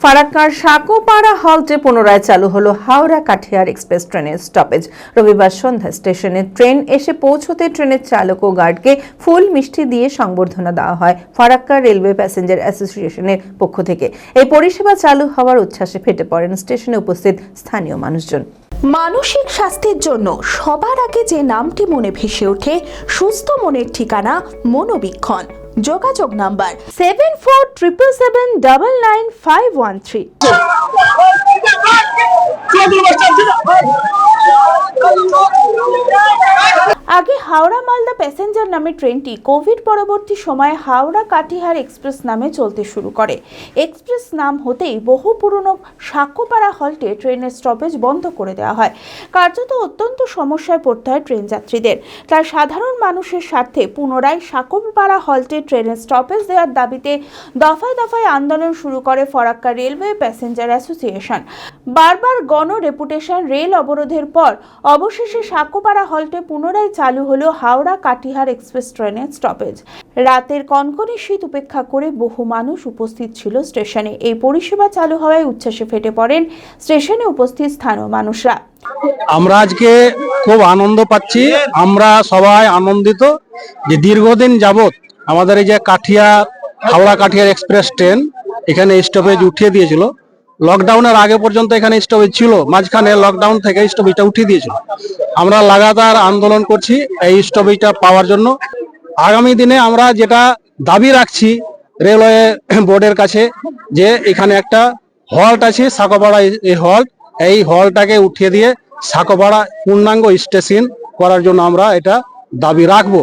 ফারাক্কার সাকোপাড়া হল্টে পুনরায় চালু হলো হাওড়া কাঠিয়ার এক্সপ্রেস ট্রেনের স্টপেজ। রবিবার সন্ধ্যায় স্টেশনে ট্রেন এসে পৌঁছতে ট্রেনের চালক ও গার্ডকে ফুল মিষ্টি দিয়ে সংবর্ধনা দেওয়া হয় ফারাক্কা রেলওয়ে প্যাসেঞ্জার অ্যাসোসিয়েশনের পক্ষ থেকে। এই পরিষেবা চালু হওয়ার উচ্ছ্বাসে ফেটে পড়েন স্টেশনে উপস্থিত স্থানীয় মানুষজন। মানসিক স্বাস্থ্যের জন্য সবার আগে যে নামটি মনে ভেসে ওঠে, সুস্থ মনের ঠিকানা মনোবীক্ষণ। যোগাযোগ নাম্বার 7477799513। আগে হাওড়া মালদা প্যাসেঞ্জার নামে ট্রেনটি কোভিড পরবর্তী সময়ে হাওড়া কাটিহার এক্সপ্রেস নামে চলতে শুরু করে। এক্সপ্রেস নাম হতেই বহু পুরনো সাকোপাড়া হল্টে ট্রেনের স্টপেজ বন্ধ করে দেওয়া হয়। কার্যত অত্যন্ত সমস্যায় পড়তে হয় ট্রেন যাত্রীদের। তাই সাধারণ মানুষের স্বার্থে পুনরায় সাকোপাড়া হল্টে ট্রেনের স্টপেজ দেওয়ার দাবিতে দফায় দফায় আন্দোলন শুরু করে ফারাক্কা রেলওয়ে প্যাসেঞ্জার অ্যাসোসিয়েশন। বারবার গণ ডেপুটেশন, রেল অবরোধের পর অবশেষে সাকোপাড়া হল্টে পুনরায় চালু হলো হাওড়া কাটিহার এক্সপ্রেস ট্রেনের স্টপেজ। রাতের কনকনে শীত উপেক্ষা করে বহু মানুষ উপস্থিত ছিল স্টেশনে। এই পরিষেবা চালু হওয়ায় উচ্ছ্বাসে ফেটে পড়েন স্টেশনে উপস্থিত স্থানীয় মানুষরা। আমরা আজকে খুব আনন্দ পাচ্ছি। আমরা সবাই আনন্দিত যে দীর্ঘদিন যাবত আমাদের এই যে হাওড়া কাঠিয়ার এক্সপ্রেস ট্রেন এখানে স্টপেজ উঠিয়ে দিয়েছিল। লকডাউনের আগে পর্যন্ত এখানে স্টপেজ ছিল, মাঝখানে লকডাউন থেকে স্টপেজটা উঠিয়ে দিয়েছিল। আমরা লাগাতার আন্দোলন করছি এই স্টপেজটা পাওয়ার জন্য। আগামী দিনে আমরা যেটা দাবি রাখছি রেলওয়ে বোর্ডের কাছে, যে এখানে একটা হল্ট আছে সাকোপাড়া, এই হলটাকে উঠিয়ে দিয়ে সাকোপাড়া পূর্ণাঙ্গ স্টেশন করার জন্য আমরা এটা দাবি রাখবো।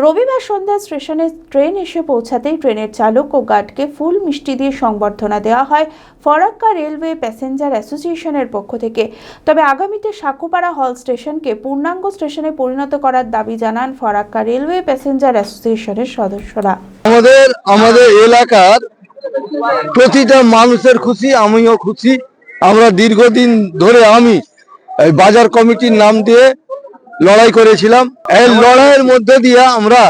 রবিবার সন্ধ্যায় স্টেশনে ট্রেন এসে পৌঁছাতেই ট্রেনের চালক ও গার্ডকে ফুল মিষ্টি দিয়ে সংবর্ধনা দেওয়া হয় ফারাক্কা রেলওয়ে প্যাসেঞ্জার অ্যাসোসিয়েশনের পক্ষ থেকে। তবে আগামীতে সাকোপাড়া হল স্টেশনকে পূর্ণাঙ্গ স্টেশনে পরিণত করার দাবি জানান ফারাক্কা রেলওয়ে প্যাসেঞ্জার অ্যাসোসিয়েশনের সদস্যরা। আমাদের এলাকার প্রতিটা মানুষের খুশি, আমিও খুশি। আমরা দীর্ঘদিন ধরে আমি এই বাজার কমিটির নাম দিয়ে লড়াই করেছিলাম। এই লড়াইয়ের মধ্যে দিয়ে আমরা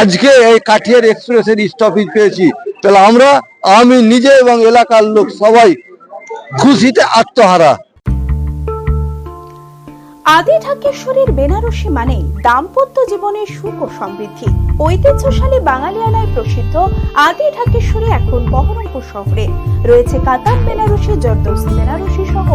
আজকে এই কাঠিয়ার এক্সপ্রেসের স্টপেজ পেয়েছি। তাহলে আমি নিজে এবং এলাকার লোক সবাই খুশিতে আত্মহারা। আদি ঢাকেশ্বরীর বেনারসি মানে দাম্পত্য জীবনের সুখ ও সমৃদ্ধি। ঐতিহ্যশালী বাঙালিয়ানায় প্রসিদ্ধ আদি ঢাকেশ্বরী এখন বহরমপুর শহরে রয়েছে। কাতার বেনারসি, জর্দৌসি বেনারসি সহ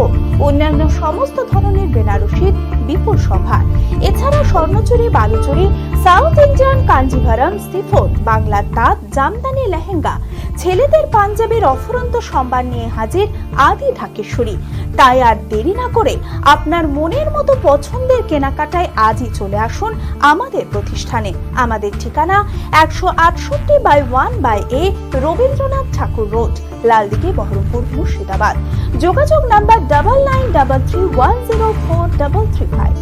অন্যান্য সমস্ত ধরনের বেনারসির বিপুল সম্ভার। এছাড়া Swarnachuri, Baluchari, south Indian Kanjivaram, chiffon, বাংলার তাঁত, জামদানি, লেহেঙ্গা, ছেলেদের পাঞ্জাবের অফুরন্ত সম্ভার নিয়ে হাজির আদি ঢাকেশ্বরী। তাই আর দেরি না করে আপনার মনের মতো পছন্দের কেনাকাটায় আজই চলে আসুন আমাদের প্রতিষ্ঠানে। আমাদের ঠিকানা 168/1/A রবীন্দ্রনাথ ঠাকুর রোড, লালদিঘি, বহরমপুর, মুর্শিদাবাদ। যোগাযোগ নাম্বার 9933104335।